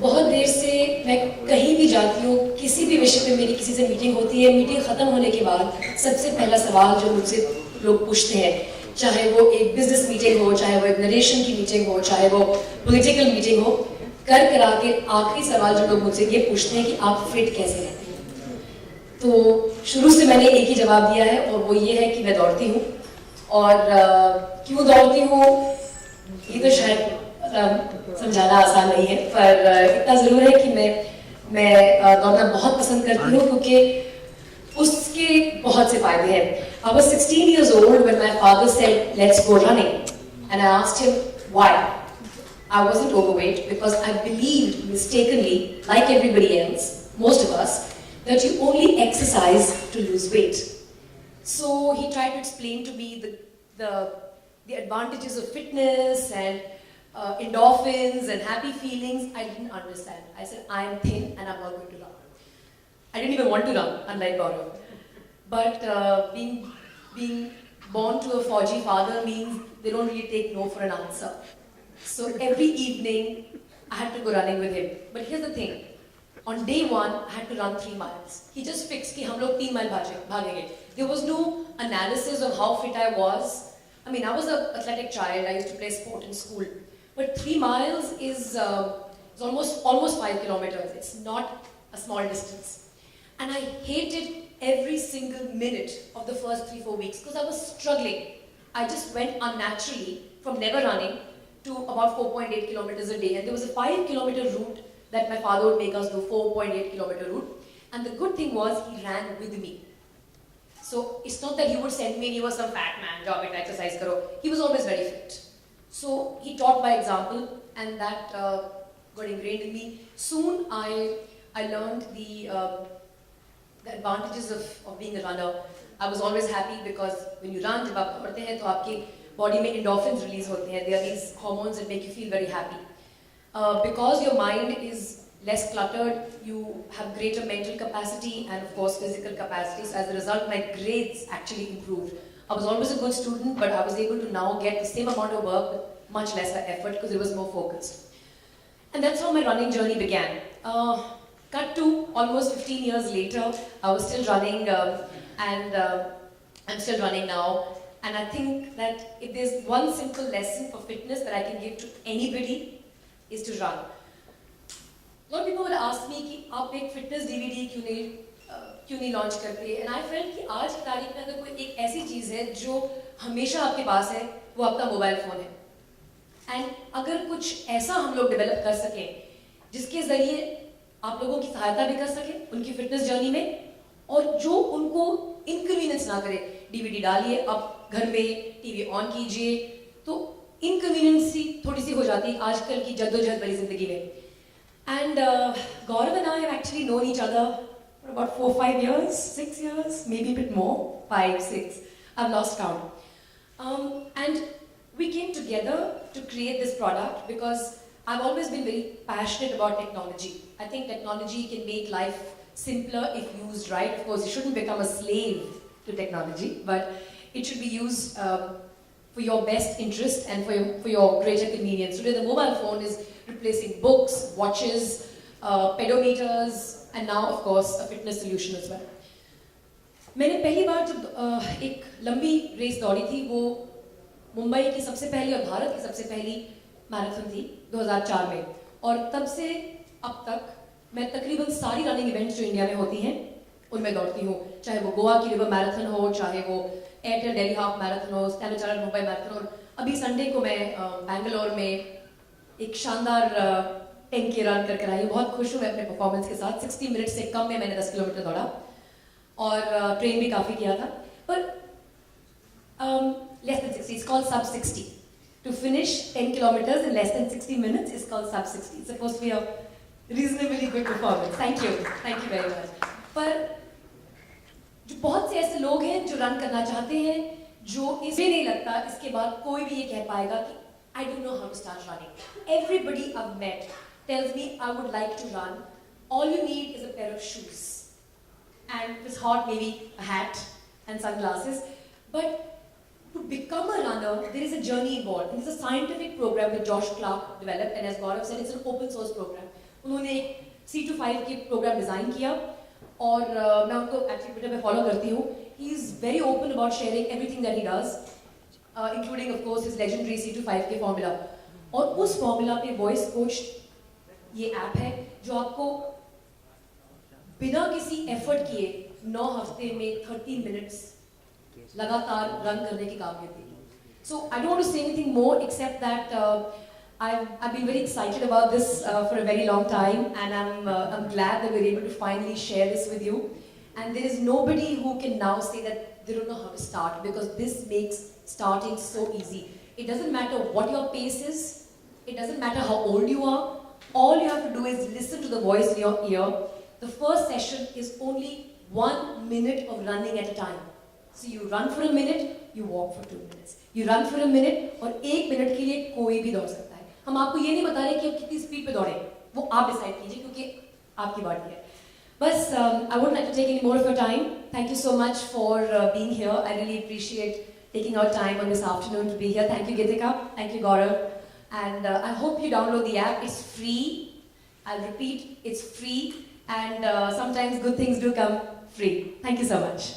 बहुत देर से मैं कहीं भी जाती हूँ, किसी भी विषय पे मेरी किसी से मीटिंग होती है, मीटिंग खत्म होने के बाद सबसे पहला सवाल जो मुझसे लोग पूछते हैं, चाहे वो एक बिजनेस मीटिंग हो, चाहे वो एक नरेशन की मीटिंग हो, चाहे वो पॉलिटिकल मीटिंग हो, कर करा के आखिरी सवाल जो लोग मुझसे ये पूछते हैं कि आप फिट कैसे रहते हैं। तो शुरू से मैंने एक ही जवाब दिया है और वो ये है कि मैं दौड़ती हूँ। और क्यों दौड़ती हूँ ये तो शायद समझाना आसान नहीं है, पर इतना ज़रूर है कि मैं दौड़ना बहुत पसंद करती हूँ क्योंकि उसके बहुत से फायदे हैं। I was 16 years old when my father said, "Let's go running," and I asked him why. I wasn't overweight because I believed mistakenly, like everybody else, most of us, that you only exercise to lose weight. So he tried to explain to me the advantages of fitness and endorphins and happy feelings. I didn't understand. I said, I am thin and I'm not going to run. I didn't even want to run, unlike Gaurav. But being born to a Fauji father means they don't really take no for an answer. So every evening, I had to go running with him. But here's the thing. On day one, I had to run 3 miles. He just fixed कि हम लोग 3 mile भागेंगे. There was no analysis of how fit I was. I mean, I was an athletic child. I used to play sport in school. But 3 miles is almost 5 kilometers. It's not a small distance. And I hated every single minute of the first 3-4 weeks because I was struggling. I just went unnaturally from never running to about 4.8 kilometers a day. And there was a 5-kilometer route that my father would make us do, 4.8 kilometer route. And the good thing was he ran with me. So it's not that he would send me and he was some fat man, jog it, exercise karo. He was always very fit. So he taught by example and that got ingrained in me. Soon I learned the advantages of being a runner. I was always happy because when you run, जब आप दौड़ते हैं तो आपकी body में endorphins release होते हैं. There are these hormones that make you feel very happy. Because your mind is less cluttered, you have greater mental capacity and of course physical capacity. So as a result, my grades actually improved. I was always a good student, but I was able to now get the same amount of work with much lesser effort because it was more focused. And that's how my running journey began. Cut to almost 15 years later, I was still running and I'm still running now. And I think that if there's one simple lesson for fitness that I can give to anybody is to run. A lot of people will ask me कि आप एक fitness DVD क्यों नहीं launch करते? And I felt कि आज की तारीख में अगर कोई एक ऐसी चीज़ है जो हमेशा आपके पास है, वो आपका मोबाइल फ़ोन है. And अगर कुछ ऐसा हम लोग develop कर सकें, जिसके ज़रिए आप लोगों की सहायता भी कर सकें उनकी फिटनेस जर्नी में, और जो उनको इनकन्वीनियंस ना करे. DVD डालिए, अब घर में TV ऑन कीजिए, तो इनकन्वीनियंस थोड़ी सी हो जाती है आजकल की जद्दोजहद भरी जिंदगी में. And Gaurav and I have actually known each other for about 4-5 years, 6 years, maybe a bit more, 5, 6. I've lost count. And we came together to create this product because I've always been very passionate about technology. I think technology can make life simpler if used right. Of course, you shouldn't become a slave to technology, but it should be used for your best interest and for your greater convenience. Today, the mobile phone is replacing books, watches, pedometers, and now, of course, a fitness solution as well. मैंने पहली बार जब एक लंबी race दौड़ी थी, वो मुंबई की सबसे पहली और भारत की सबसे पहली मैराथन थी 2004 में. और तब से अब तक मैं तकरीबन सारी रनिंग इवेंट्स जो इंडिया में होती हैं उनमें दौड़ती हूँ. चाहे वो गोवा की रिवर मैराथन हो, चाहे वो एयरटेल दिल्ली हाफ मैराथन हो, स्टैंडर्ड चार्टर्ड मुंबई मैराथन. और अभी संडे को मैं बैंगलोर में एक शानदार 10K रन करके आई हूँ. बहुत खुश हूँ मैं अपने परफॉर्मेंस के साथ. 60 मिनट से कम में मैंने 10 किलोमीटर दौड़ा और ट्रेन भी काफ़ी किया था. पर less than 60, it's called sub 60. To finish 10 kilometers in less than 60 minutes is called sub 60. It's supposed to be a reasonably good performance. Thank you very much. पर जो बहुत से ऐसे लोग हैं जो रन करना चाहते हैं, जो इसे नहीं लगता इसके बाद कोई भी ये कह पाएगा कि I don't know how to start running. Everybody I've met tells me I would like to run. All you need is a pair of shoes. And if it's hot, maybe a hat and sunglasses. But to become a runner, there is a journey involved. And it's a scientific program that Josh Clark developed, and as Gaurav said, it's an open source program. उन्होंने एक 3 to 5 के programme design किया और मैं उनको actually Twitter पे follow करती हूँ. He is very open about sharing everything that he does, including of course his legendary 3 to 5 के फॉर्मूला. और उस फॉर्मूला पे वॉइस कोच ये ऐप है जो आपको बिना किसी एफर्ट किए 9 हफ्ते में 30 मिनट्स लगातार रन करने की काबिलियत देगी. So I don't want to say anything more except that I've been very excited about this for a very long time, and I'm glad that we're able to finally share this with you. And there is nobody who can now say that they don't know how to start, because this makes starting so easy. It doesn't matter what your pace is. It doesn't matter how old you are. All you have to do is listen to the voice in your ear. The first session is only 1 minute of running at a time. So you run for a minute, you walk for 2 minutes. You run for a minute, और 1 minute के लिए कोई भी दौड़ सकता है. हम आपको ये नहीं बता रहे कि आप कितनी स्पीड पे दौड़े, वो आप डिसाइड कीजिए क्योंकि आपकी बारी है. बस I wouldn't like to take any more of your time. Thank you so much for being here. I really appreciate taking out time on this afternoon to be here. Thank you, Gitika. Thank you, Gaurav. And I hope you download the app. It's free. I'll repeat, it's free. And sometimes good things do come free. Thank you so much.